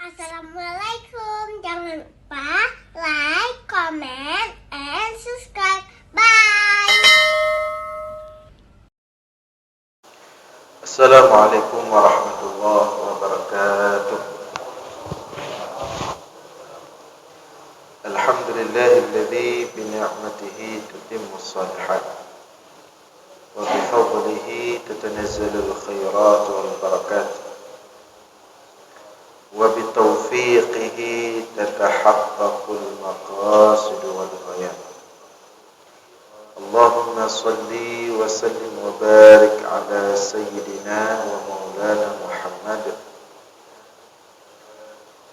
Assalamualaikum. Jangan lupa like, comment, and subscribe. Bye. Assalamualaikum warahmatullahi wabarakatuh. Alhamdulillahilladzi bi ni'matihi tutimmus shalihat wa bi fadlihi tatanazzalul khairat wal barakat wa bi taufiqihi tatahaqqaqul maqasid wal ghayat. Allahumma salli wa sallim wa barik ala sayyidina wa maulana Muhammad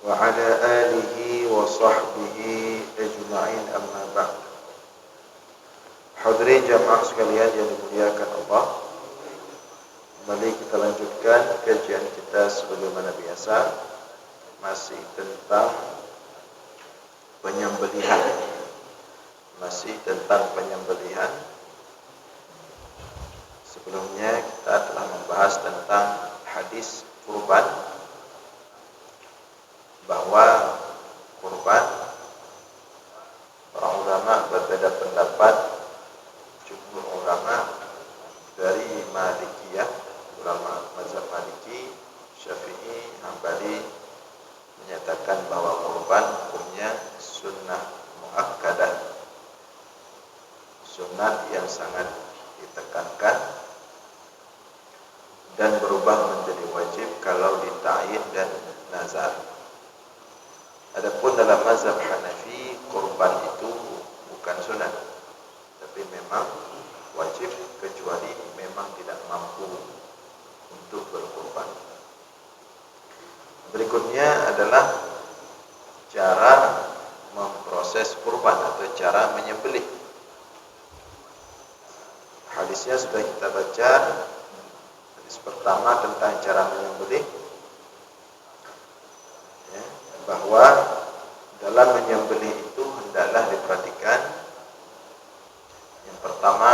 wa ala alihi wa sahbihi ajma'in, amma ba'd. Hadirin jamaah sekalian yang dimuliakan Allah, kembali kita lanjutkan kajian kita sebagaimana biasa, masih tentang penyembelihan. Sebelumnya kita telah membahas tentang hadis kurban, bahwa kurban para ulama berbeda pendapat. Jumhur ulama dari Malikiyah, ulama mazhab Maliki, Syafi'i, Hambali menyatakan bahwa kurban hukumnya sunnah muakkadah, sunat yang sangat ditekankan dan berubah menjadi wajib kalau dita'yin dan nazar. Adapun dalam mazhab Hanafi, kurban itu bukan sunat, tapi memang wajib kecuali memang tidak mampu untuk berkurban. Berikutnya adalah cara memproses kurban atau cara menyembelih. Hadisnya sudah kita baca. Hadis pertama tentang cara menyembelih, ya, bahwa dalam menyembelih itu hendaklah diperhatikan. Yang pertama,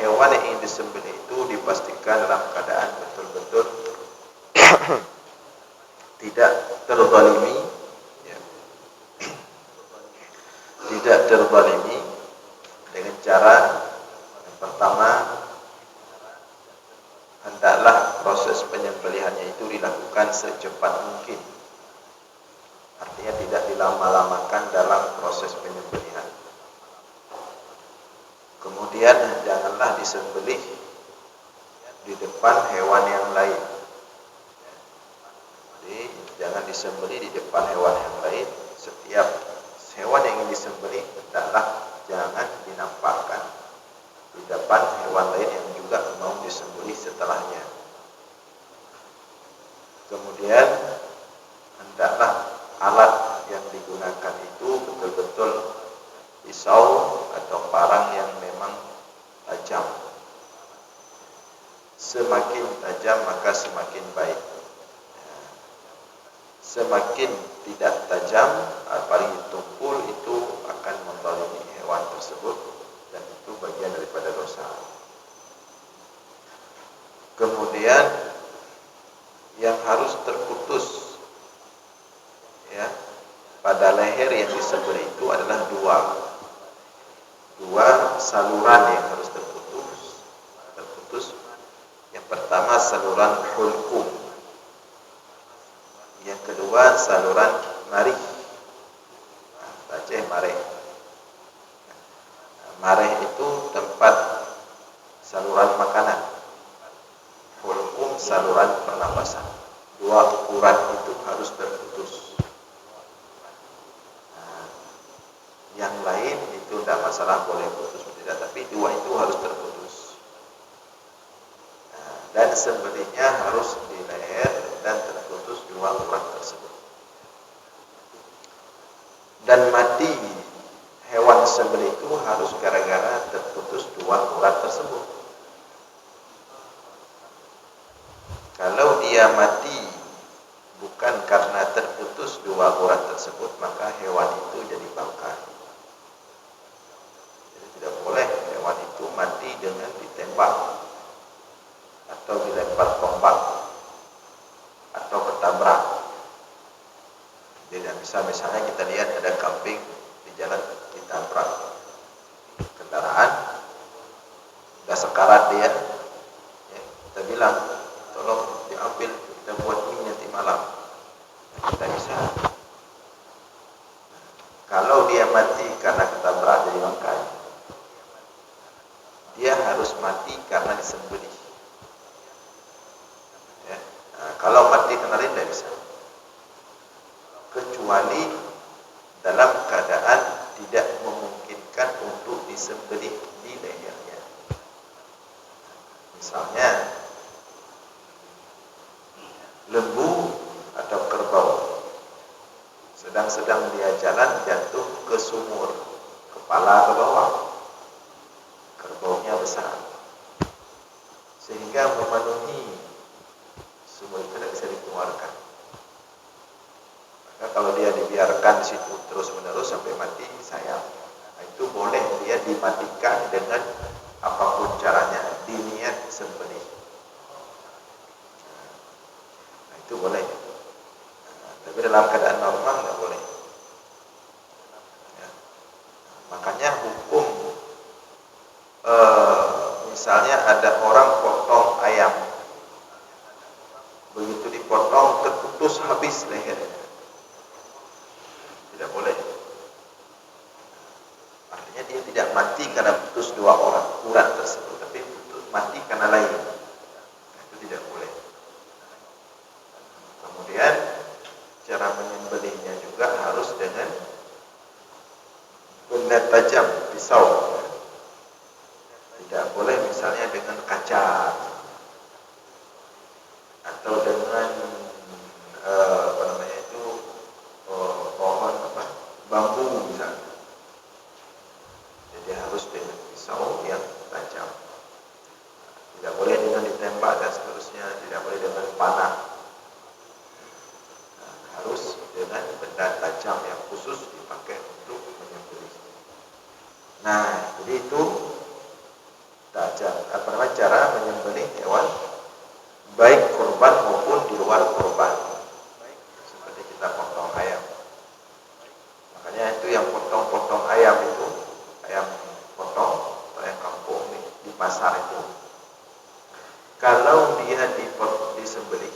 hewan yang ingin disembelih itu dipastikan dalam keadaan betul-betul tidak terzalimi, ya. Tidak terzalimi dengan cara yang pertama, hendaklah proses penyembelihannya itu dilakukan secepat mungkin. Artinya tidak dilama-lamakan dalam proses penyembelihan. Kemudian janganlah disembelih di depan hewan yang lain. Jadi jangan disembelih di depan hewan yang lain. Setiap hewan yang ingin disembelih hendaklah jangan dinampakkan di depan hewan lain yang juga mau disembelih setelahnya. Kemudian hendaklah alat yang digunakan itu betul-betul pisau atau parang yang memang tajam. Semakin tajam maka semakin baik. Semakin tidak tajam, apalagi tumpul, itu akan menzalimi hewan tersebut dan itu bagian daripada dosa. Kemudian yang harus terputus, ya, pada leher yang disembelih itu adalah dua saluran yang harus terputus. Yang pertama saluran hulqum, yang kedua saluran marih. Aceh mareh. Mareh itu tempat saluran makanan, hulqum saluran pernapasan. Dua ukuran itu harus terputus. Yang lain itu tidak masalah, boleh putus tidak, tapi dua itu harus terputus. Dan sembelihnya harus di leher dan terputus dua urat tersebut. Dan mati hewan sembelih itu harus gara-gara terputus dua urat tersebut. Kalau dia mati bukan karena terputus dua urat tersebut, maka hewan itu jadi bangkai. Jadi tidak boleh hewan itu mati dengan ditembak atau dilempar tombak. Misalnya kita lihat ada kambing di jalan, ditabrak kendaraan, udah sekarat dia, ya, kita bilang tolong diambil, kita buat mie nanti malam. Kita bisa. Kalau dia mati karena ketabrak jadi bangkai, dia harus mati karena disembelih. Ya. Nah, kalau mati karena lain tidak bisa, kecuali dalam keadaan tidak memungkinkan untuk disembelih di lehernya. Misalnya lembu atau kerbau sedang dia jalan jatuh ke sumur, kepala ke bawah, kerbaunya besar sehingga memenuhi sumur itu tidak bisa dikeluarkan. Maka kalau dia dibiarkan di situ terus menerus sampai mati, sayang. Nah, itu boleh dia dimatikan dengan apapun caranya, diniat sembelih. Nah, itu boleh. Tapi dalam keadaan normal nggak boleh. Ya. Makanya hukum, misalnya ada orang potong ayam, begitu dipotong terputus habis lehernya, tidak boleh. Artinya dia tidak mati karena putus dua orang urat tersebut, tapi mati karena lain. Itu tidak boleh. Kemudian cara menyembelihnya juga harus dengan benda tajam, pisau. Tidak boleh misalnya dengan kaca atau dengan pohon bambu misalnya. Jadi harus dengan pisau yang tajam. Tidak boleh dengan ditembak dan seterusnya. Tidak boleh dengan panah. Harus dengan benda tajam yang khusus dipakai untuk menyembelih. Nah, jadi itu cara menyembelih hewan, baik kurban maupun di luar kurban. Seperti kita potong ayam. Makanya itu yang potong-potong ayam itu, ayam potong atau ayam kampung di pasar itu, kalau dia disembelih,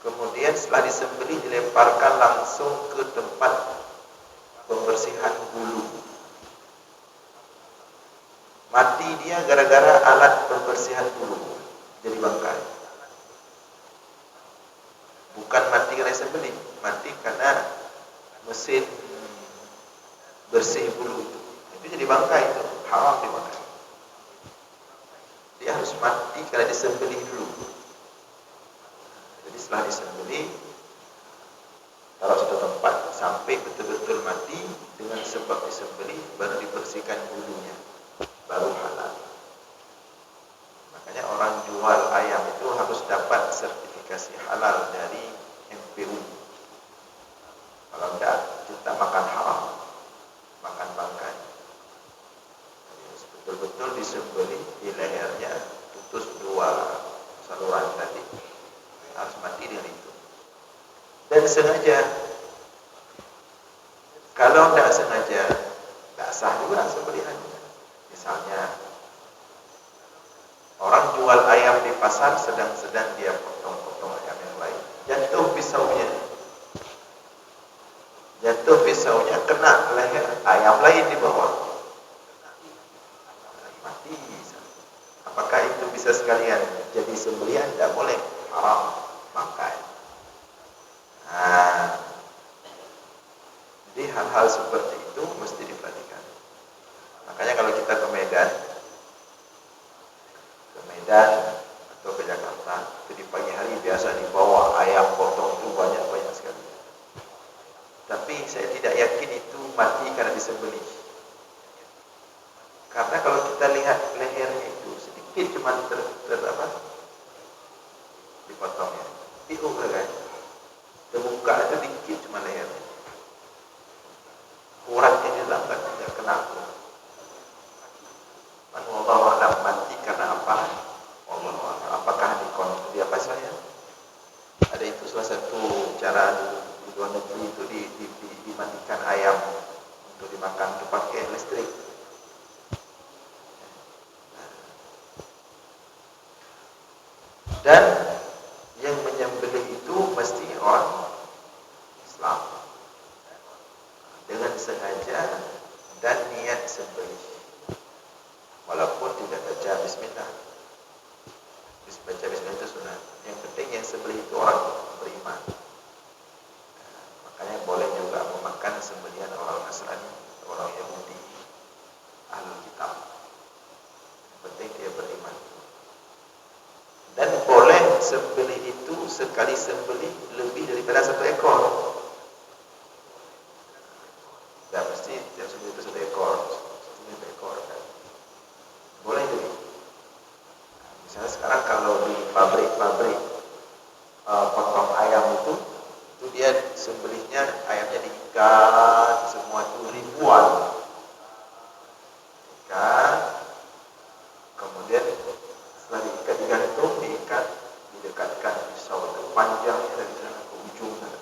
kemudian setelah disembelih dilemparkan langsung ke tempat pembersihan bulu. Mati dia gara-gara alat pembersihan bulu, jadi bangkai. Bukan mati karena disembelih, mati karena mesin bersih bulu itu jadi bangkai, itu haram dimakan. Dia harus mati karena disembelih dulu. Jadi setelah disembelih, kalau sudah tempat sampai betul-betul mati dengan sebab disembelih, baru dibersihkan bulunya, baru halal. Makanya orang jual ayam itu harus dapat sertifikasi halal dari MPU. Kalau tidak, kita makan haram, makan bangkai. Jadi betul-betul disembelih di lehernya, putus dua saluran tadi, harus mati dengan itu. Dan sengaja. Kalau tidak sengaja, tidak sah juga sembelihannya. Misalnya orang jual ayam di pasar, sedang dia potong-potong ayam yang lain, jatuh pisaunya kena leher ayam lain di bawah, mati. Apakah itu bisa sekalian jadi sembelihan? Tidak boleh, haram, bangkai. Nah, jadi hal-hal seperti itu mesti diperhatikan. Makanya kalau kita ke Medan atau ke Jakarta, itu di pagi hari biasa dibawa ayam potong itu banyak sekali. Tapi saya tidak yakin itu mati karena disembelih. Karena kalau kita lihat lehernya itu sedikit cuma dipotongnya, kan? Terbuka itu dikit cuma lehernya. Uratnya di dalam tidak kena. Wallahu a'lam, mati karena apa? Wallahu a'lam. Apakah di apa saya? Ada itu salah satu cara di luar negeri Dan yang menyembelih itu mesti orang Islam dengan sengaja dan niat sembelih, walaupun tidak baca bismillah. Baca bismillah itu sunat. Yang penting yang sembelih itu orang beriman. Makanya boleh juga memakan sembelihan orang Nasrani, orang Yahudi, Ahlul Kitab. Yang penting dia beriman. Dan boleh sembelih itu sekali sembelih lebih daripada 1 ekor. Tidak mesti tiap sembelih itu 1 ekor, 1 ekor kan. Boleh lebih. Misalnya sekarang kalau di pabrik-pabrik potong ayam itu dia sembelihnya ayamnya diikat semua itu ribuan ikat, kemudian setelah diikat digantung, diikat, didekatkan pisau itu panjangnya dari sana ke ujung sana.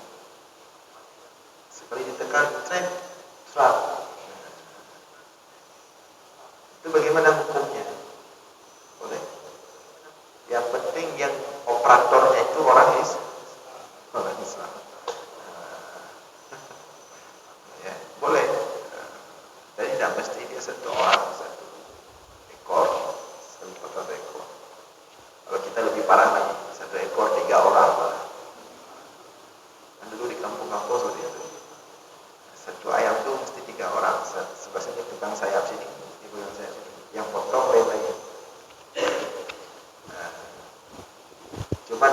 Sekali ditekan, trek, serap. Itu bagaimana hukumnya? Boleh. Yang penting yang operatornya itu orang Islam. Ya, boleh. Jadi tidak mesti dia 1 orang 1 ekor, 1 ekor. Kalau kita lebih parah lagi, 1 ekor 3 orang. Kan dulu di kampung-kampung seperti itu. 1 ayam itu mesti 3 orang. Sebasanya tukang sayap sini, ibu yang sayap sini, yang potong lain lagi. Cuman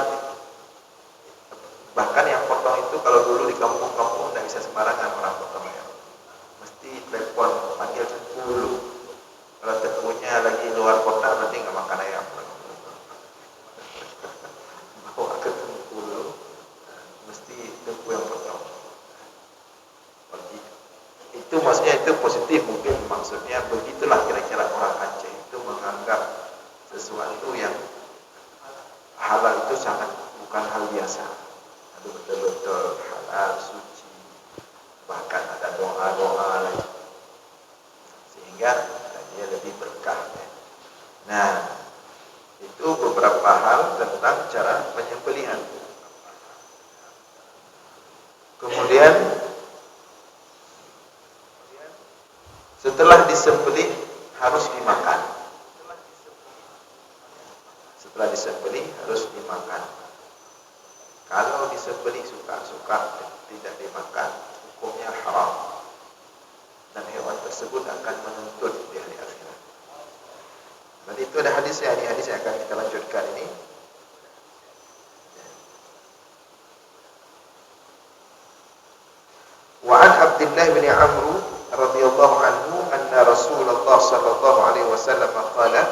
bahkan yang potong itu kalau dulu di kampung-kampung tidak bisa sembarangan orang potong ayam. Mesti telepon, panggil Tengku. Kalau Tengkunya lagi luar kota berarti nggak makan ayam. Bawa ke Tengku, mesti Tengku yang potong. Itu maksudnya itu positif, mungkin maksudnya begitulah kira-kira orang Aceh itu menganggap sesuatu yang halal itu sangat bukan hal biasa. Itu betul-betul halal, suci, bahkan ada doa-doa lagi, sehingga dia lebih berkah. Nah, itu beberapa hal tentang cara penyembelihan. Kemudian setelah disembelih harus dimakan. Setelah disembelih harus dimakan. Kalau disembelih suka-suka tidak dimakan, hukumnya haram. Dan hewan tersebut akan menuntut di hari akhirat. Dan itu ada hadisnya, ini hadis yang akan kita lanjutkan ini. Wa an Abdullah bin Amr radhiyallahu anhu anna Rasulullah sallallahu alaihi wasallam qala,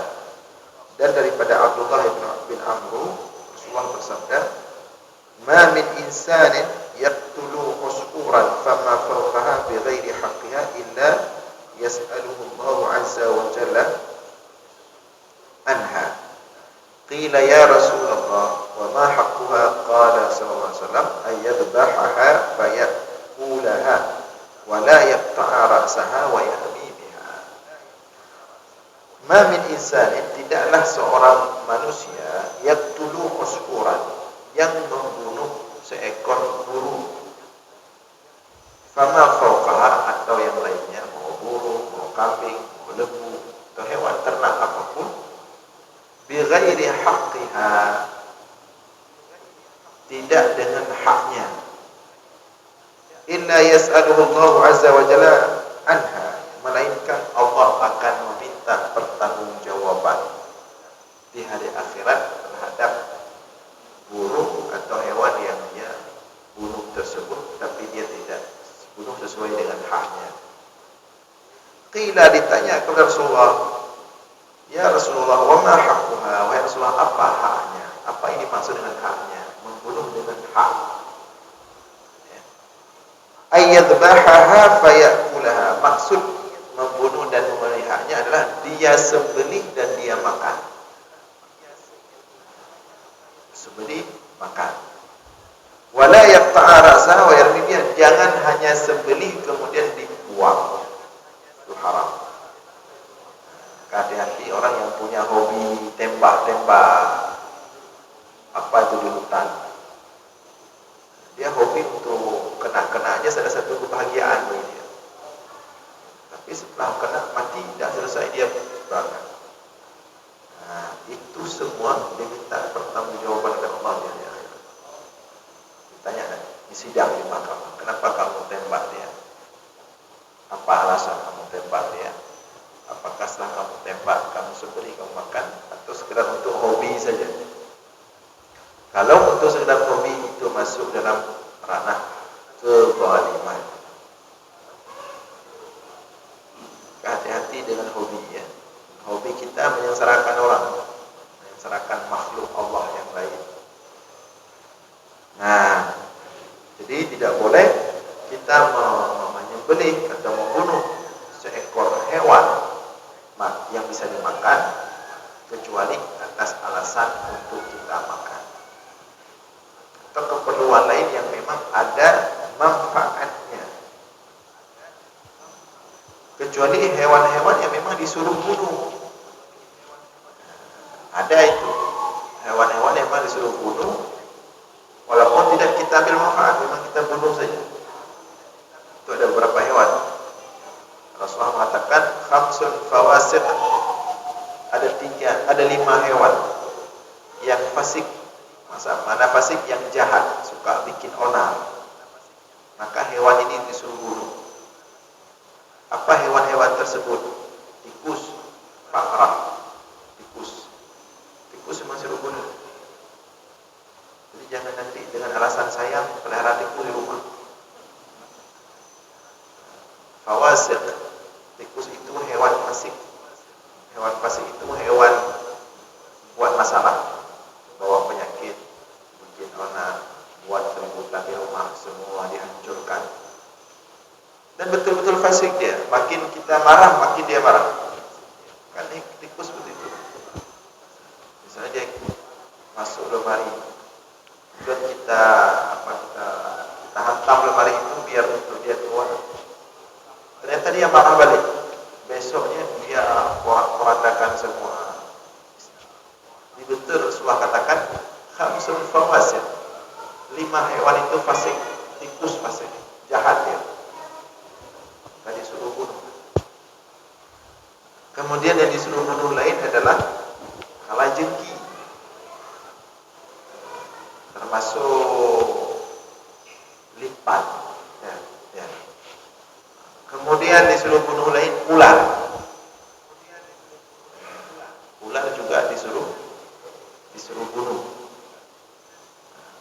dan daripada Abdullah bin Amr, Rasulullah bersabda, "Ma min insanin yaqtulu usquran fama fawqaha bighairi haqqiha illa yas'aluhu Allah 'azza wa jalla anha." Qila ya Rasulullah wa ma haqquha? Qala sallallahu alaihi wasallam ayyadbahaha fayakulaha wa la yaqta'a ra'saha wa yahmi biha. Ma min insanin, tidaklah seorang manusia, yaqtulu usquran, yang membunuh seekor burung, fama fawqaha, atau yang lainnya, mau burung, mau kambing, mau lembu, atau hewan ternak apapun, bighairi haqqiha, tidak dengan haknya, illa yas'aluhu Allah azza wa jalla anha, melainkan Allah akan meminta pertanggungjawaban di hari akhirat terhadap burung atau hewan yang dia bunuh tersebut, tapi dia tidak bunuh sesuai dengan haknya. Qila, ditanya kepada Rasulullah, ya Rasulullah, wa ma haqquha? Wahai Rasulullah, apa haknya? Apa ini maksud dengan haknya? Membunuh dengan hak. Ayyadbahaha fayakulaha, maksud membunuh dan memelihara haknya adalah dia sembelih dan dia makan. Sembelih, makan. Wala yaqta'a ra'saha wa yarmi biha, jangan hanya sembelih kemudian dibuang. Itu haram. Hati-hati orang yang punya hobi tembak-tembak. setelah kena mati dah selesai dia berangkat. Nah, itu semua diminta pertanggungjawaban kepada Allah di akhirat. Ditanya di sidang di mahkamah, kenapa kamu tembak dia? Apa alasan kamu tembak dia? Apakah setelah kamu tembak kamu sembelih, kamu makan, atau sekedar untuk hobi saja? Kalau untuk sekedar hobi itu masuk dalam ranah kezaliman. Hati-hati dengan hobi ya. Hobi kita menyengsarakan orang, menyengsarakan makhluk Allah yang lain. Nah, jadi tidak boleh kita menyembelih atau membunuh seekor hewan yang bisa dimakan kecuali atas alasan untuk kita makan atau keperluan lain yang memang ada manfaatnya. Kecuali hewan-hewan yang memang disuruh bunuh. Ada itu hewan-hewan yang memang disuruh bunuh, walaupun tidak kita ambil manfaat, memang kita bunuh saja. Itu ada beberapa hewan. Rasulullah mengatakan khamsun fawasiq, ada 5 hewan yang fasik. Mana fasik? Yang jahat, suka bikin onar. Maka hewan ini disuruh bunuh. Apa hewan-hewan tersebut? Tikus, pakrah, tikus memang suruh bunuh. Jadi jangan nanti dengan alasan sayang pelihara tikus di rumah. Fawasiq, tikus itu hewan fasik. Hewan fasik itu hewan buat masalah, bawa penyakit, bikin onar, buat keributan di rumah, semua dihancurkan. Dan betul-betul fasik dia. Makin kita marah, makin dia marah. Kan tikus begitu. Misalnya dia masuk lemari, dan kita hantam lemari itu biar untuk dia keluar. Ternyata dia marah balik. Besoknya dia porak-porandakan semua. Ini betul Rasulullah katakan khamsun fawasiq. 5 hewan itu fasik. Tikus fasik, jahat dia. Tadi disuruh bunuh. Kemudian yang disuruh bunuh lain adalah kalajengki, termasuk lipat. Ya. Kemudian disuruh bunuh lain ular. Ular juga disuruh bunuh.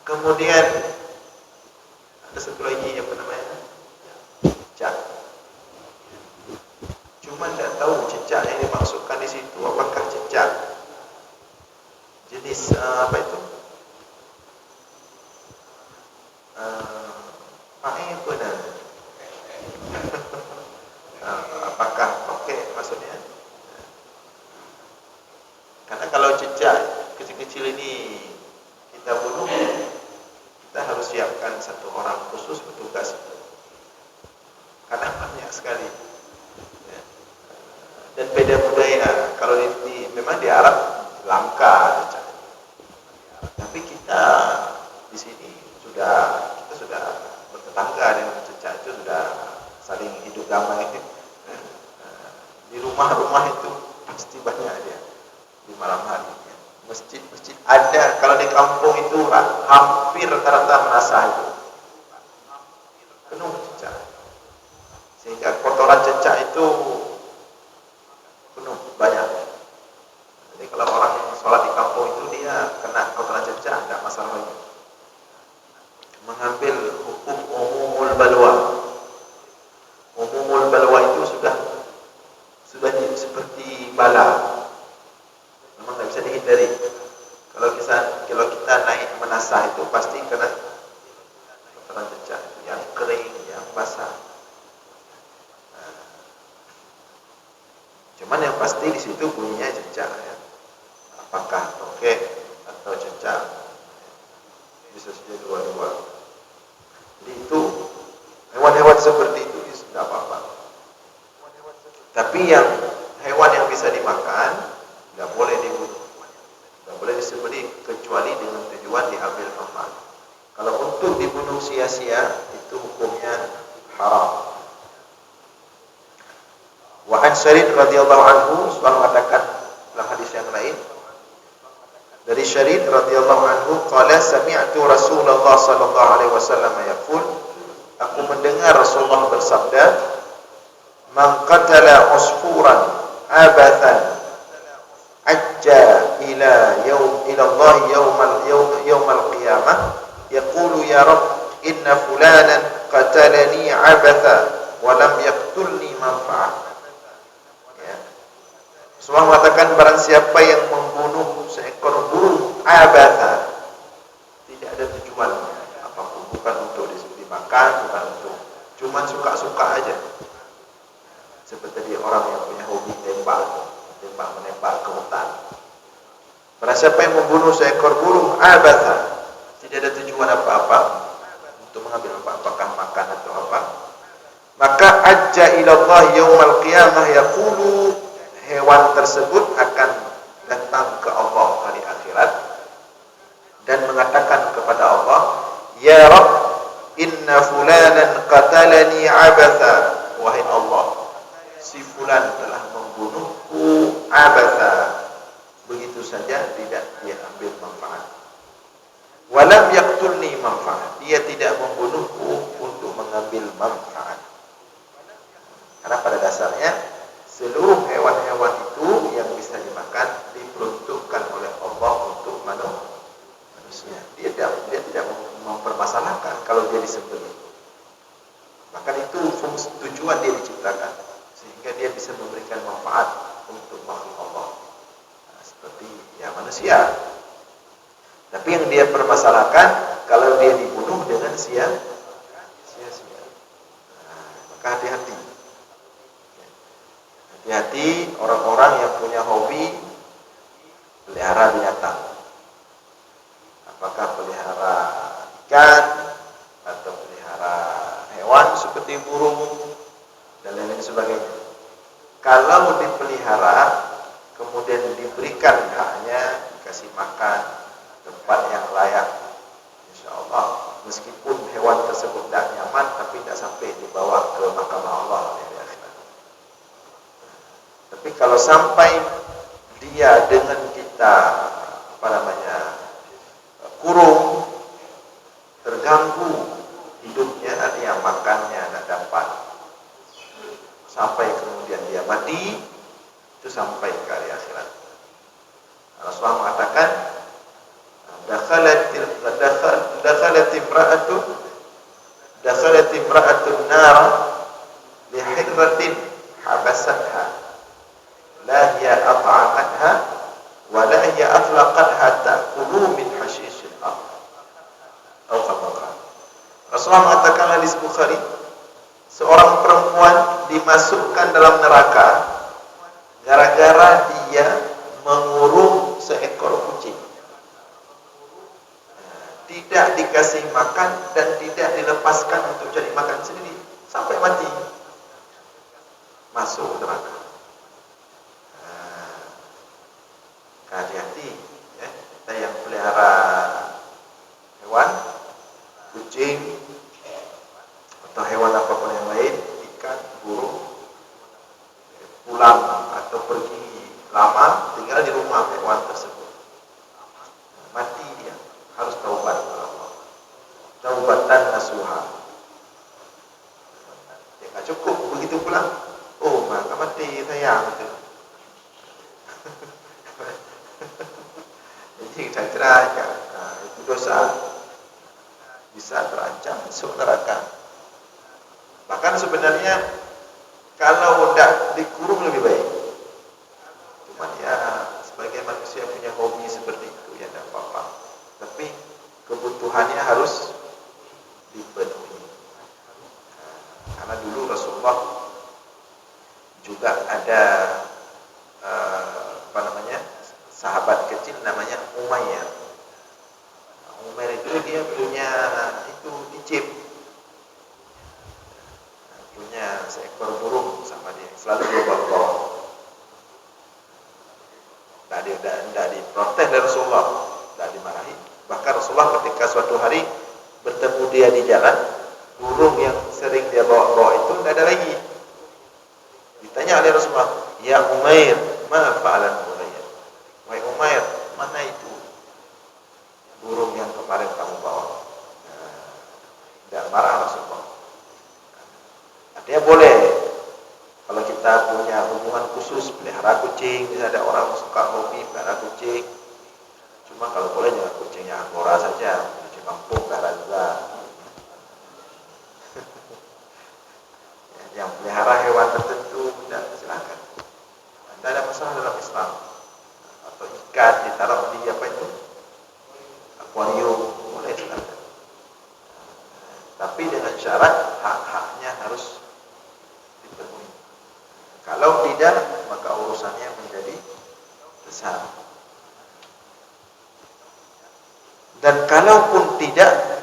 Kemudian ada satu lagi apa namanya? Cicak. Cuma tidak tahu cicak yang dimaksudkan di situ apakah cicak jenis apa itu? Pakai apa dah? Apakah pakai maksudnya? Karena kalau cicak kecil-kecil ini kita bunuh, kita harus siapkan satu orang khusus bertugas itu. Karena banyak sekali. Dan beda budaya. Kalau memang di Arab langka cicak. Tapi kita di sini kita sudah bertetangga dengan cicak, itu sudah saling hidup damai. Di rumah-rumah itu pasti banyak dia di malam hari. Masjid ada. Kalau di kampung itu hampir rata-rata menasah itu penuh cicak. Sehingga kotoran cicak itu penuh, banyak. Jadi kalau orang sholat di kampung itu dia kena kotoran cicak, tidak masalah lagi. Mengambil hukum umumul balwa. Umumul balwa itu sudah seperti bala. Memang tidak bisa dihindari. Kalau kita naik menasah itu pasti kena kotoran cicak, yang kering, yang basah. Cuman yang pasti di situ bunyinya cicak ya. Apakah tokek atau cicak, bisa saja dua-dua. Jadi itu hewan-hewan seperti itu tidak apa-apa. Tapi yang hewan yang bisa dimakan tidak boleh dibunuh, tidak boleh disembelih kecuali dengan tujuan diambil manfaat. Kalau untuk dibunuh sia-sia itu hukumnya haram. an Syarid radhiyallahu anhu, Rasulullah mengatakan dalam hadis yang lain dari Syarid radhiyallahu anhu, qala sami'tu Rasulullah sallallahu alaihi wasallam yaqul, aku mendengar Rasulullah bersabda, man qatala usfuran abathan ajja ila Allah yaumal qiyamah yaqulu ya Rabb inna fulanan qatalani abatha wa lam yaqtulni manfa'ah. Ya. Rasulullah mengatakan barang siapa yang membunuh seekor burung abatha, tidak ada tujuan apapun, bukan untuk dimakan, bukan untuk, cuman suka-suka aja. Seperti orang yang punya hobi menembak ke hutan. Barang siapa yang membunuh seekor burung abatha, tidak ada tujuan apa-apa untuk mengambil apa, apakah makan atau apa, maka ajja ilallah yaumal qiyamah yaqulu, hewan tersebut akan datang ke Allah hari akhirat dan mengatakan kepada Allah, ya Rabb inna fulanan qatalani abatha, wahai Allah, si fulan telah membunuhku abatha, begitu saja tidak dia ambil manfaat. Walam yaqtulni manfaat, dia tidak membunuhku untuk mengambil manfaat. Karena pada dasarnya seluruh hewan-hewan itu yang bisa dimakan diperuntukkan oleh Allah untuk manusia. Dia tidak mempermasalahkan kalau dia disembelih. Maka itu fungsi tujuan dia diciptakan, sehingga dia bisa memberikan manfaat untuk makhluk Allah. Nah, seperti ya manusia. Tapi yang dia permasalahkan kalau dia dibunuh dengan sia-sia. Nah, maka hati-hati. Hati-hati orang-orang yang punya hobi pelihara binatang. Apakah pelihara ikan atau pelihara hewan seperti burung dan lain-lain sebagainya. Kalau dipelihara kemudian diberikan haknya, dikasih makan, tempat yang layak, insya Allah meskipun hewan tersebut tidak nyaman, tapi tidak sampai dibawa ke mahkamah Allah di akhirat. Tapi kalau sampai dia dengan kita kurung, terganggu hidupnya, artinya makannya tidak dapat, sampai kemudian dia mati, itu sampai ke hari akhirat. Rasulullah mengatakan, dakhalat imra'atun nar li hirratin habasatha la hiya at'amatha wa la hiya atlaqatha ta'kulu min hashishil ardh. Rasulullah mengatakan hadis Bukhari, seorang perempuan dimasukkan dalam neraka gara-gara dia mengurung seekor kucing. Tidak dikasih makan dan tidak dilepaskan untuk cari makan sendiri sampai mati, masuk neraka. Hati-hati ya, kita yang pelihara hewan, kucing atau hewan apapun yang lain, ikan, burung, pulang atau pergi lama tinggal di rumah hewan tersebut, mati dia, harus taubat kepada Allah, taubatan nasuha. Ya nggak cukup begitu pulang, oh maka mati sayang itu. Jadi kita cerahkan, nah, itu dosa, bisa terancam masuk neraka. Bahkan sebenarnya kalau tidak dikurung lebih baik. Cuman ya sebagai manusia punya hobi seperti itu ya tidak apa-apa. Tapi kebutuhannya harus dipenuhi. Karena dulu Rasulullah juga ada sahabat kecil namanya Umayyah. Umayyah itu dia punya itu icip, punya seekor burung sama dia, selalu dia bawa. Tidak diprotes dari Rasulullah, tidak dimarahi. Bahkan Rasulullah ketika suatu hari bertemu dia di jalan, burung yang sering dia bawa-bawa itu tidak ada lagi, Ditanya oleh Rasulullah, "Ya Umair, ma fa'alan Umair?" Wahai Umair, mana itu burung yang kemarin kamu bawa? Tidak marah Rasulullah. Artinya boleh kalau kita punya hubungan khusus pelihara kucing, misalnya ada orang suka hobi pelihara kucing. Cuma kalau boleh jangan kucingnya Angora saja, kucing kampung pelihara juga. Yang pelihara hewan tertentu tidak silakan. Tidak ada masalah dalam Islam. Atau ikan ditaruh di apa itu? Akuarium, boleh silakan. Tapi dengan syarat hak-haknya harus dipenuhi. Kalau tidak, maka urusannya menjadi besar. Dan kalaupun tidak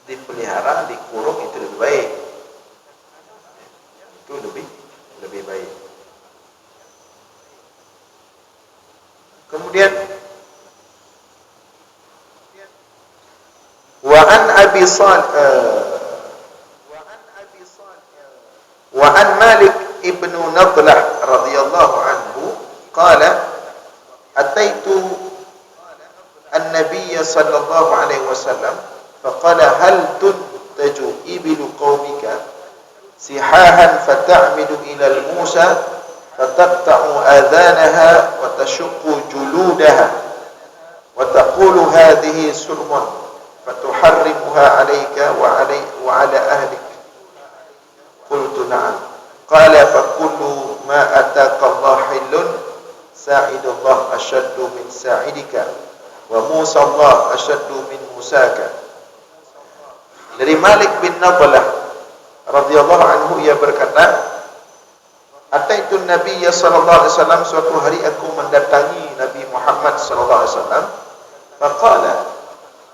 dipelihara, dikurung, itu lebih baik. Itu lebih baik. Kemudian wa an Malik ibn Nadlah radhiyallahu anhu qala ataitu an-nabiy sallallahu alaihi wasallam faqala hal tuntaju ibilu qaumika sihahan fata'midu ila al-Musa fataqta'u adhanaha wa tashqu juludaha wa taqulu hadhihi surmun fatuharrimuha 'alayka wa 'ala ahlik. Qultu na'am. Qala fa kullu ma ataka Allah hillun sa'idullah ashaddu min sa'idika wa Musa Allah ashaddu min Musaka. Dari Malik bin Nadlah radhiyallahu anhu, ia berkata, ataitu Nabiy sallallahu alaihi wasallam, suatu hari aku mendatangi Nabi Muhammad sallallahu alaihi wasallam. Faqala,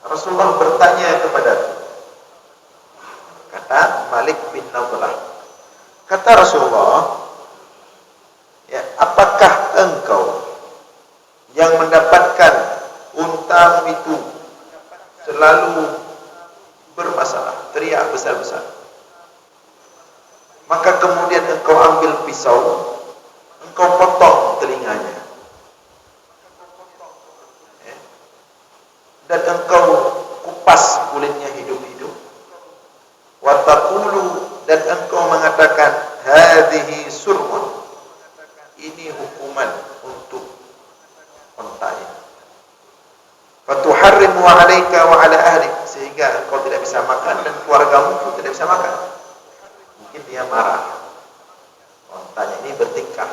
Rasulullah bertanya kepadaku. Kata Malik bin Nadlah, kata Rasulullah, ya, apakah engkau yang mendapatkan untamu itu selalu bermasalah, teriak besar-besar, maka kemudian engkau ambil pisau, engkau potong telinganya, dan engkau kupas kulitnya hidup-hidup, wa taqulu, dan engkau mengatakan hadhihi surmun, ini hukuman untuk unta ini, fatuharrimu 'alaika wa 'ala ahlik, sehingga engkau tidak bisa makan dan keluargamu pun tidak bisa makan. Mungkin dia marah, ontanya ini bertingkah,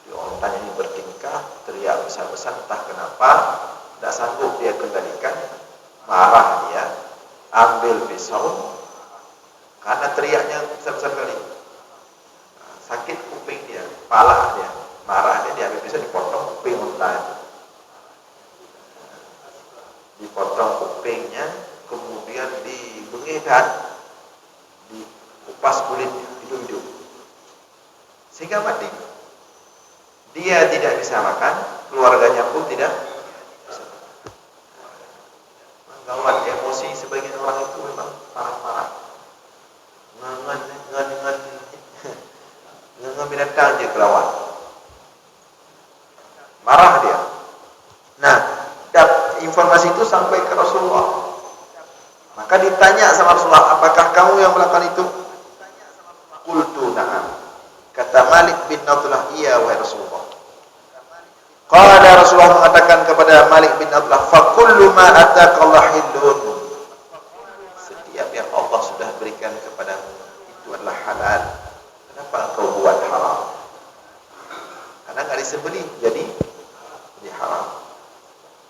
jadi ontanya ini bertingkah, teriak besar-besar, entah kenapa, tidak sanggup dia kendalikan, marah dia, ambil pisau, karena teriaknya besar-besar kali, sakit kuping dia, kepala dia, marah dia ambil pisau, dipotong kuping onta itu, dipotong kupingnya, kemudian dibengihkan, dikupas kulitnya hidup-hidup sehingga mati. Dia tidak bisa makan, keluarganya pun tidak bisa. Gawat emosi sebagian orang itu memang parah-parah. Ngen binatang je kelawan. Marah dia. Nah, informasi itu sampai ke Rasulullah. Maka ditanya sama Rasulullah, apakah kamu yang melakukan itu? Qultu na'am. Kata Malik bin Nadlah, iya wahai Rasulullah. Qala Rasulullah mengatakan kepada Malik bin Nadlah, fa kullu ma ataka Allah hillun. Setiap yang Allah sudah berikan kepadamu itu adalah halal. Kenapa engkau buat haram? Karena enggak disembelih, jadi haram.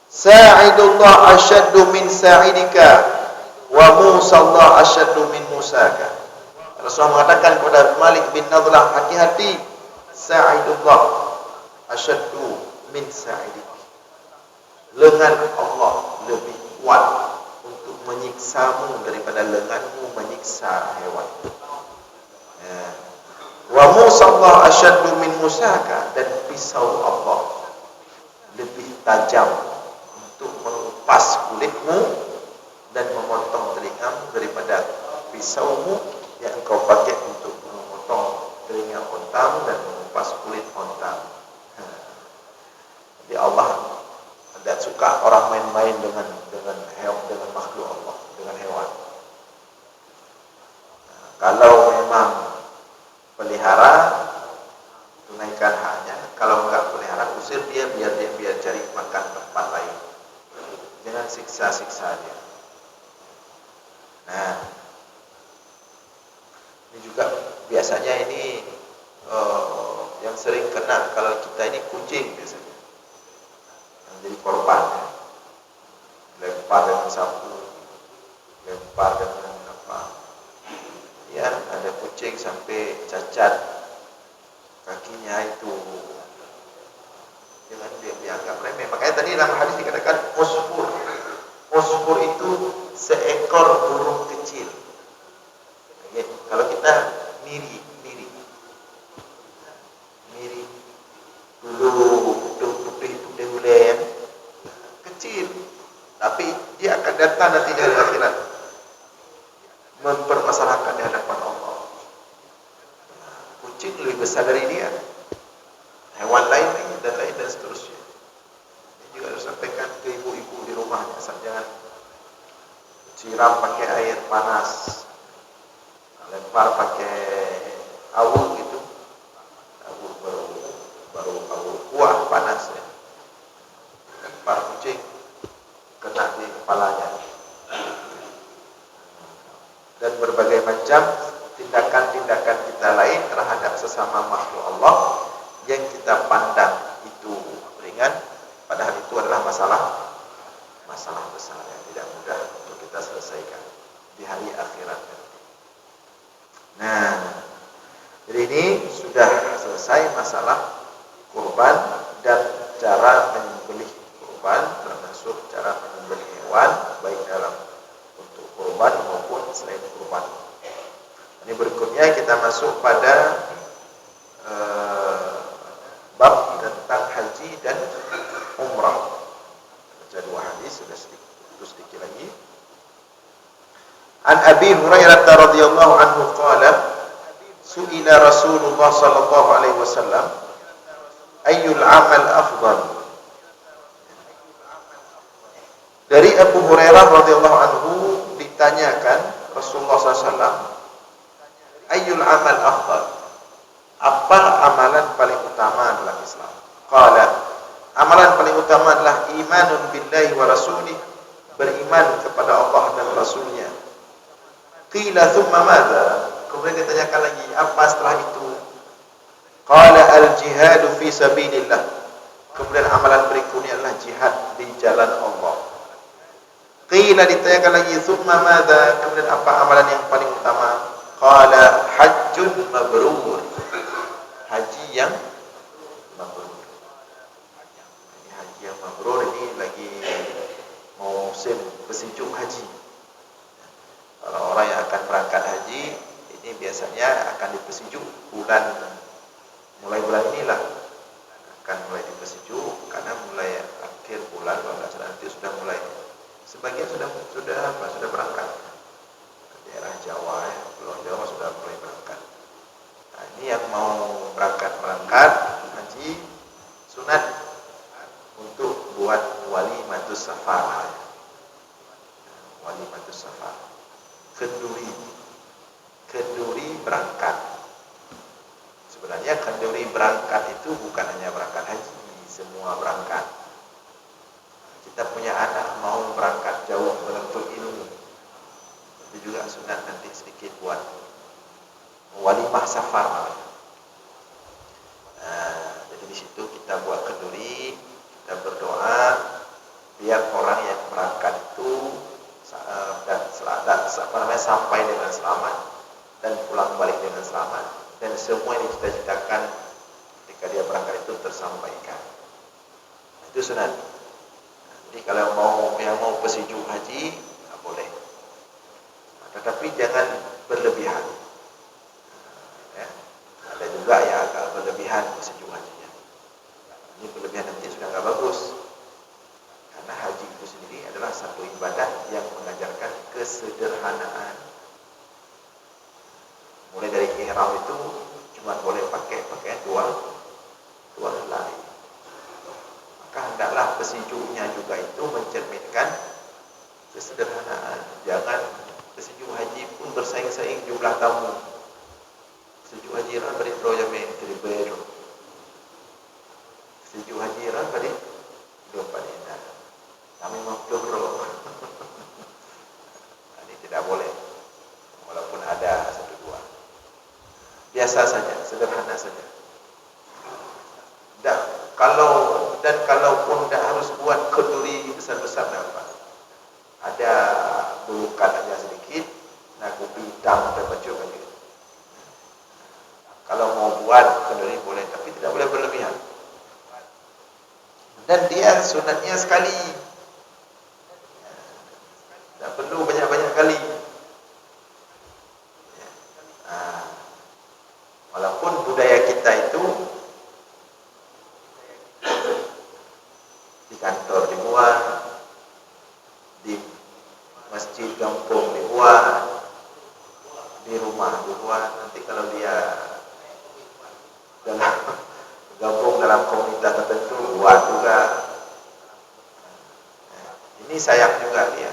Sa'idullah asyaddu min sa'idika wa Musa Allah asyaddu min Musaka. Rasulullah mengatakan kepada Malik bin Nadlah, hati-hati, Sa'idullah asyaddu min sa'idika. Lengan Allah lebih kuat untuk menyiksamu daripada lenganmu menyiksa hewan. Wa Musa Allah asyaddu min Musaka, dan pisau Allah lebih tajam untuk mengupas kulitmu dan memotong telingamu daripada pisaumu yang engkau pakai untuk memotong telinga telinga onta dan mengupas kulit onta. Jadi Allah tidak suka orang main-main dengan makhluk Allah, dengan hewan. Kalau memang pelihara, tunaikan haknya. Kalau enggak pelihara, usir dia biar cari makan tempat lain. Jangan siksa dia. Nah, ini juga biasanya ini yang sering kena kalau kita ini kucing biasanya. Yang jadi korban. Lempar dengan sapu, lempar dengan apa. Ya, ada kucing sampai cacat kakinya itu. Jangan dia dianggap remeh. Makanya tadi dalam hadis dikatakan usfur. Usfur itu seekor burung kecil. Oke, kalau kita miri dulu putih ulen kecil, tapi dia akan datang nanti di hari akhirat mempermasalahkan di hadapan Allah. Kucing lebih besar dari dia, hewan lain dan seterusnya. Ini juga harus sampaikan ke ibu-ibu di rumahnya, jangan siram pakai air panas, lempar pakai awul gitu, awul baru awul kuah panas ya. Lempar kucing kena di kepalanya. Dan berbagai macam tindakan-tindakan kita lain terhadap sesama makhluk Allah yang kita pandang itu ringan, padahal itu adalah masalah besar yang tidak mudah untuk kita selesaikan di hari akhirat nanti. Nah, jadi ini sudah selesai masalah kurban dan cara menyembelih kurban, termasuk cara menyembelih hewan baik dalam untuk kurban maupun selain kurban. Ini berikutnya kita masuk pada bab tentang haji dan umrah. Baca dua hadis sudah sedikit lagi. An Abi Hurairah radhiyallahu anhu qala su'ila Rasulullah sallallahu alaihi wasallam ayyul amal afdal. Dari Abu Hurairah radhiyallahu anhu ditanyakan Rasulullah SAW, ayyul amal afdal, apa amalan paling utama dalam Islam? Qala, amalan paling utama adalah imanun billahi wa rasulih, beriman kepada Allah dan Rasulnya. Qila thumma madza, kemudian ditanyakan lagi, apa setelah itu? Qala al-jihadu fi sabilillah, kemudian amalan berikutnya adalah jihad di jalan Allah. Qila, ditanyakan lagi, thumma madza, kemudian apa amalan yang paling utama? Qala hajjun mabrur, haji yang mabrur. Ini haji yang mabrur ini lagi mau musim bersejuk haji. Kalau orang yang akan berangkat haji ini biasanya akan dipersejuk mulai bulan inilah akan mulai dipersejuk, karena mulai akhir bulan kalau nggak salah nanti sudah mulai. Sebagian sudah berangkat ke daerah Jawa, Pulau Jawa sudah mulai berangkat. Nah, ini yang mau berangkat haji sunat untuk buat walimatus safar. Walimatus safar, kenduri berangkat. Sebenarnya kenduri berangkat itu bukan hanya berangkat haji, semua berangkat. Kita punya anak mau berangkat jauh menuntut ilmu, itu juga sunat nanti sedikit buat walimah safar. Jadi di situ kita buat kenduri, kita berdoa biar orang yang berangkat itu sampai dengan selamat dan pulang balik dengan selamat, dan semua yang dicita-citakan ketika dia berangkat itu tersampaikan. Itu sunat. Jadi kalau yang mau bersejuk haji, boleh. Tetapi jangan berlebihan. Ya. Ada juga yang agak berlebihan bersejuk hajinya. Ini berlebihan nanti sudah nggak bagus. Karena haji itu sendiri adalah satu ibadah yang mengajarkan kesederhanaan. Mulai dari ihram itu cuma boleh pesejuknya juga itu mencerminkan kesederhanaan. Jangan pesejuk haji pun bersaing-saing jumlah tamu. Pesejuk haji ran beri proyame tribero. Pesejuk haji ran beri dua padina. Kami mau jogro. Ini tidak boleh. Walaupun ada satu dua. Biasa saja, sederhana saja. Kalaupun tidak harus buat kenduri besar-besar apa. Ada bulukan aja sedikit, nak kopi hitam dan baju-baju. Kalau mau buat kenduri boleh, tapi tidak boleh berlebihan. Dan dia sunatnya sekali. Tak perlu banyak-banyak kali. Walaupun budaya kita itu di kantor dibuat, di masjid kampung dibuat, di rumah dibuat. Nanti kalau dia gabung dalam komunitas tertentu buat juga. Ini sayang juga dia.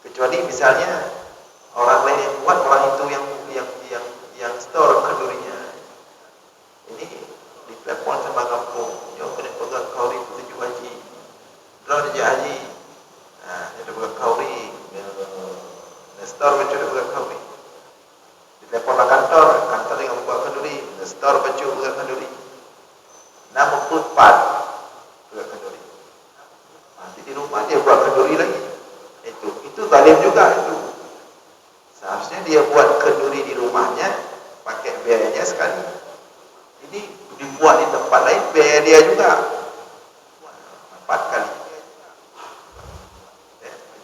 Kecuali misalnya orang lain yang buat, orang itu yang store kendurinya. Ini di telepon sama kampung, yo kena pegang kauri pesejuk haji. Draw dia haji. Nah, dia pegang kauri, store baju dia pegang kauri. Di telepon kantor yang membuat kenduri, store baju pegang kenduri. Nama putpat pegang kenduri. Nanti di rumah dia buat kenduri lagi. Itu zalim juga itu. Seharusnya dia buat kenduri di rumahnya, pakai biayanya sekali. Ini dibuat di tempat lain, biaya dia juga 4 kali.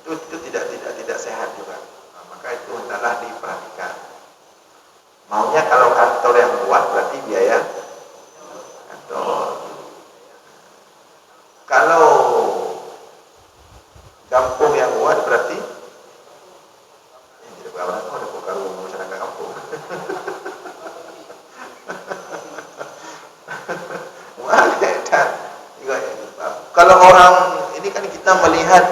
Itu tidak sehat juga. Maka itu hendaklah diperhatikan. Maunya kalau kantor yang buat berarti biaya kantor. Kalau kampung yang buat berarti ada bukan masyarakat kampung. Kalau orang ini kan kita melihat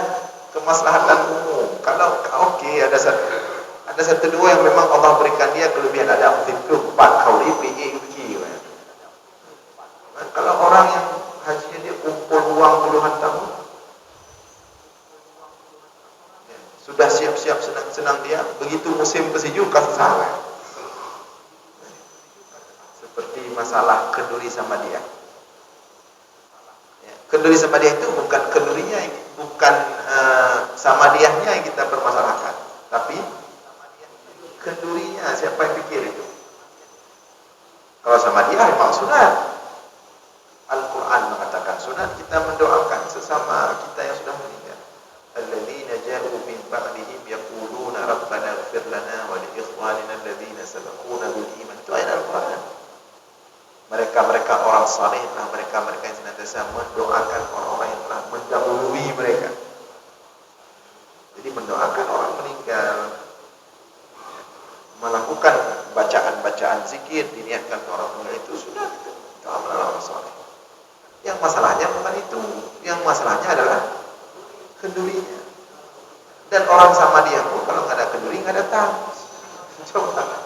kemaslahatan umum. Kalau okey ada satu dua yang memang Allah berikan dia kelebihan, ada itu 4 kauli PE. Kalau orang yang hajinya dia kumpul uang puluhan tahun, sudah siap-siap senang-senang dia, begitu musim bersejuk kesusahan. Seperti masalah kenduri sama dia. Kenduri sama dia itu bukan kendurinya, bukan sama diahnya yang kita permasalahkan, tapi kendurinya. Siapa yang pikir itu? Kalau sama dia memang sunat. Al-Quran mengatakan sunat kita mendoakan sesama kita yang sudah meninggal. Alladzina ja'u min ba'dihim yaquluna rabbana ighfir lana wa li ikhwanina alladzina sabaquna bil iman. Itu ayat Al-Quran. Mereka orang saleh, mereka yang senantiasa mendoakan orang-orang yang telah mendahului mereka. Jadi mendoakan orang meninggal, melakukan bacaan-bacaan zikir diniatkan orang meninggal itu sudah itu amalan orang saleh. Yang masalahnya bukan itu, yang masalahnya adalah kendurinya. Dan orang sama dia pun kalau nggak ada kenduri nggak ada tamu. Coba.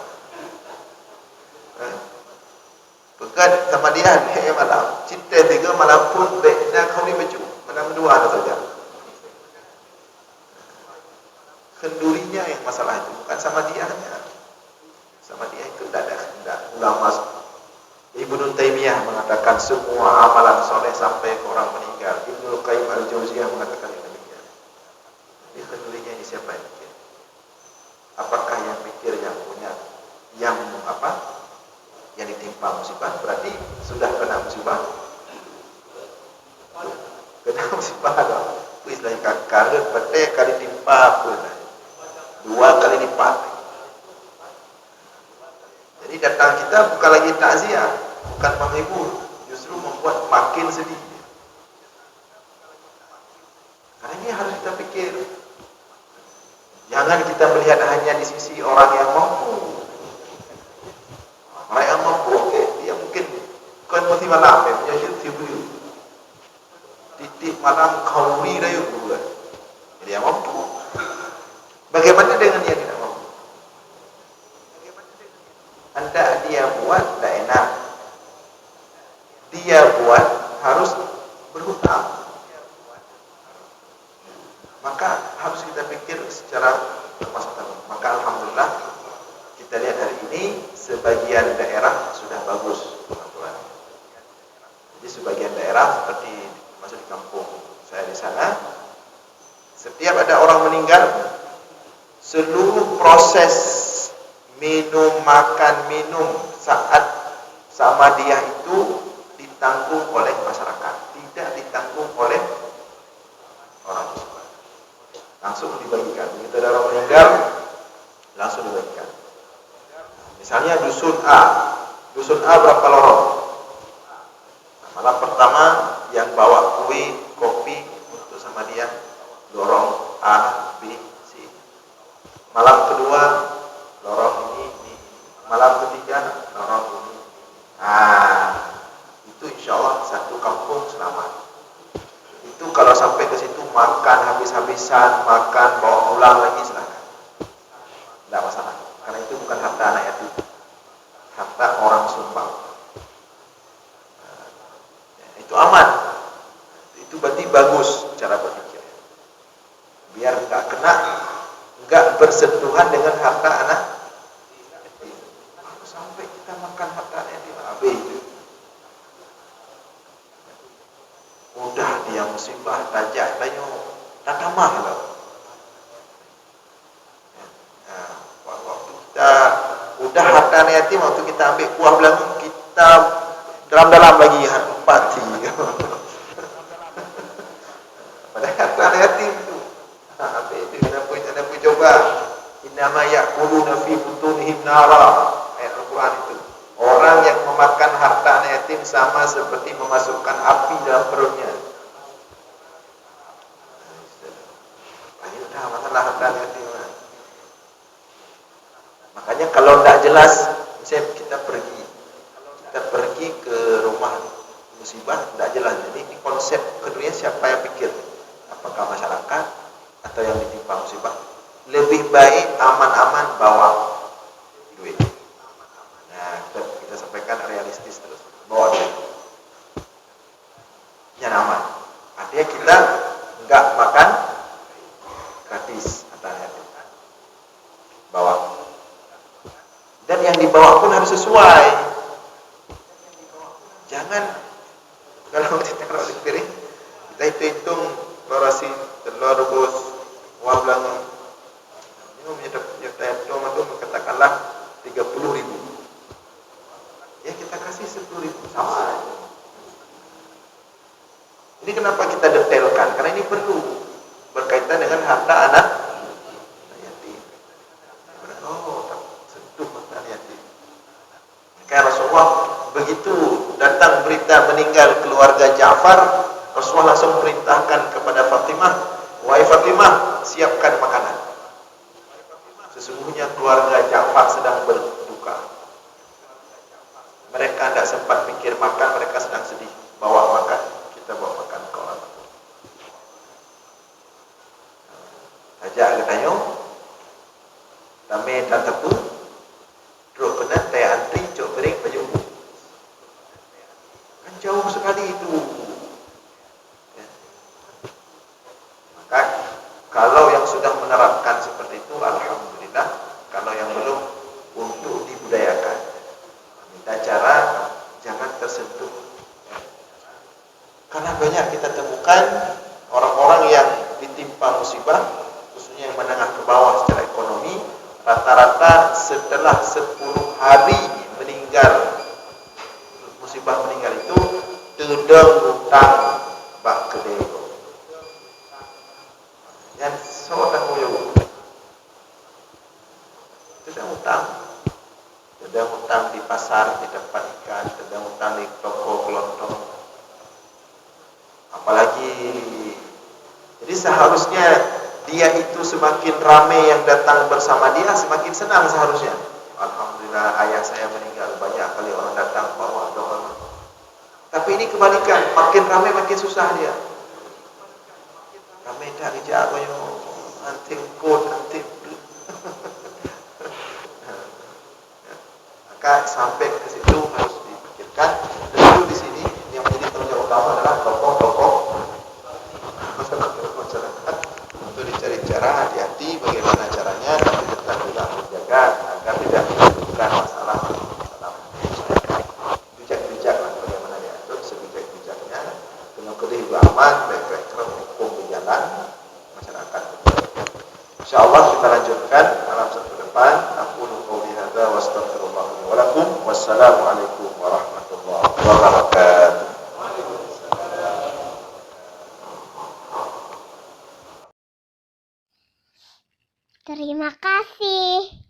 Pekat sama dia malam, cinta 3 malam pun baiknya kau ni baju malam 2 saja. Kendurinya yang masalah itu, bukan sama dianya. Sama dia itu tidak ada. Ulama Ibnu Taimiyah mengatakan semua amalan soleh sampai ke orang meninggal. Ibnu Qayyim al-Jauziyah mengatakan demikian. Jadi kendurinya ini siapa yang mikir? Apakah yang mikir yang punya, yang apa? Yang ditimpa musibah, berarti sudah kena musibah. Kena musibah dong. Wis lain karet petek kali timpa pun. 2 kali lipat. Jadi datang kita bukan lagi takziah, bukan menghibur, justru membuat makin sedih. Karena ini harus kita pikir. Jangan kita melihat hanya di sisi orang yang mampu. Orang yang mampu, dia mungkin bukan motivasi malam, punya YouTube. malam kauri dah yuk dulu. Jadi yang mampu. Bagaimana dengan yang tidak mampu? Hendak dia buat tak enak. Dia buat harus berhutang. Maka harus kita pikir secara bermasa. Maka alhamdulillah kita lihat hari ini sebagian daerah sudah bagus, teman-teman. Jadi sebagian daerah seperti masuk di kampung saya di sana, setiap ada orang meninggal, seluruh proses minum, makan, minum saat sama dia itu ditanggung oleh masyarakat, tidak ditanggung oleh orang tua. Langsung dibagikan. Begitu ada orang meninggal, langsung dibagikan. Misalnya dusun A berapa lorong? Malam pertama yang bawa kue, kopi untuk sama dia, lorong A, B, C. Malam kedua lorong ini. Malam ketiga lorong ini. Itu insya Allah satu kampung selamat. Itu kalau sampai ke situ makan habis-habisan, makan bawa pulang lagi silakan. Tidak masalah. Karena itu bukan harta anak yatim, harta orang sumbang. Itu aman. Itu berarti bagus cara berpikir. Biar nggak kena, nggak bersentuhan dengan harta anak yatim. Kalau sampai kita makan harta anak yatim, habis. Udah dia musibah, tajak, banyak, tak tamah lah. Waktu kita udah harta anak yatim, waktu kita ambil kuah belang, kita dalam-dalam lagi empati. Padahal harta anak yatim itu. Habis itu kita pun coba. Innama ya'kuluna fi butunihim nara. Ayat Al-Quran itu. Orang yang memakan harta anak yatim sama seperti memasukkan api dalam perutnya. Ini dah masalah harta anak yatim. Makanya kalau tidak jelas, misalnya kita pergi ke rumah musibah, tidak jelas. Jadi ini konsep kedua siapa yang pikir? Apakah masyarakat atau yang ditimpa musibah? Lebih baik aman-aman bawa duit. Nah, kita sampaikan realistis terus. Bawa duit. Yang aman. Artinya kita enggak makan gratis katanya. Bawa. Dan yang dibawa pun harus sesuai. Jangan kalau kita taruh di piring, kita hitung porsi telur rebus, uang belanga. Ini menyertai itu katakanlah 30.000. Ya kita kasih 10.000 sama aja. Ini kenapa kita detailkan? Karena ini perlu berkaitan dengan harta anak yatim. Tak sentuh harta yatim. Karena Rasulullah begitu datang berita meninggal keluarga Ja'far, Rasulullah langsung perintahkan kepada Fatimah, wahai Fatimah, siapkan makanan. Sesungguhnya keluarga Ja'far sedang berduka. Mereka tidak sempat pikir makan, mereka sedang sedih. Bawa makan, kita bawa makan ke orang tua. Ajak katanya, tamai dan tepu, terus kena tayar antri, cok bering baju. Kan jauh sekali itu. Ya. Maka kalau yang sudah menerapkan seperti itu, alhamdulillah. Kalau yang belum, untuk dibudayakan. Minta cara jangan tersentuh. Karena banyak kita temukan orang-orang yang ditimpa musibah, khususnya yang menengah ke bawah secara ekonomi, rata-rata setelah 10 hari meninggal, musibah meninggal itu tedeng hutang bak kedai. Yang seorang mulia tedeng hutang di pasar, di tempat ikan, tedeng hutang di toko kelontong. Apalagi, jadi seharusnya dia itu semakin ramai yang datang bersama dia, semakin senang seharusnya. Alhamdulillah ayah saya meninggal, banyak kali orang datang bawa doa. Tapi ini kebalikan, makin ramai makin susah dia. harus dipikirkan. Tentu di sini yang menjadi tanggung jawab utama adalah tokoh-tokoh masyarakat untuk dicari cara hati-hati bagaimana caranya, tapi tetap juga menjaga agar tidak menimbulkan masalah bijak-bijak lah bagaimana diatur sebijak-bijaknya dengan kedua aman baik hukum berjalan masyarakat. Insyaallah kita lanjutkan malam Sabtu depan. Aqulu qouli hadza wa astaghfirullah li wa lakum. Wassalamualaikum warahmatullahi wabarakatuh. Terima kasih.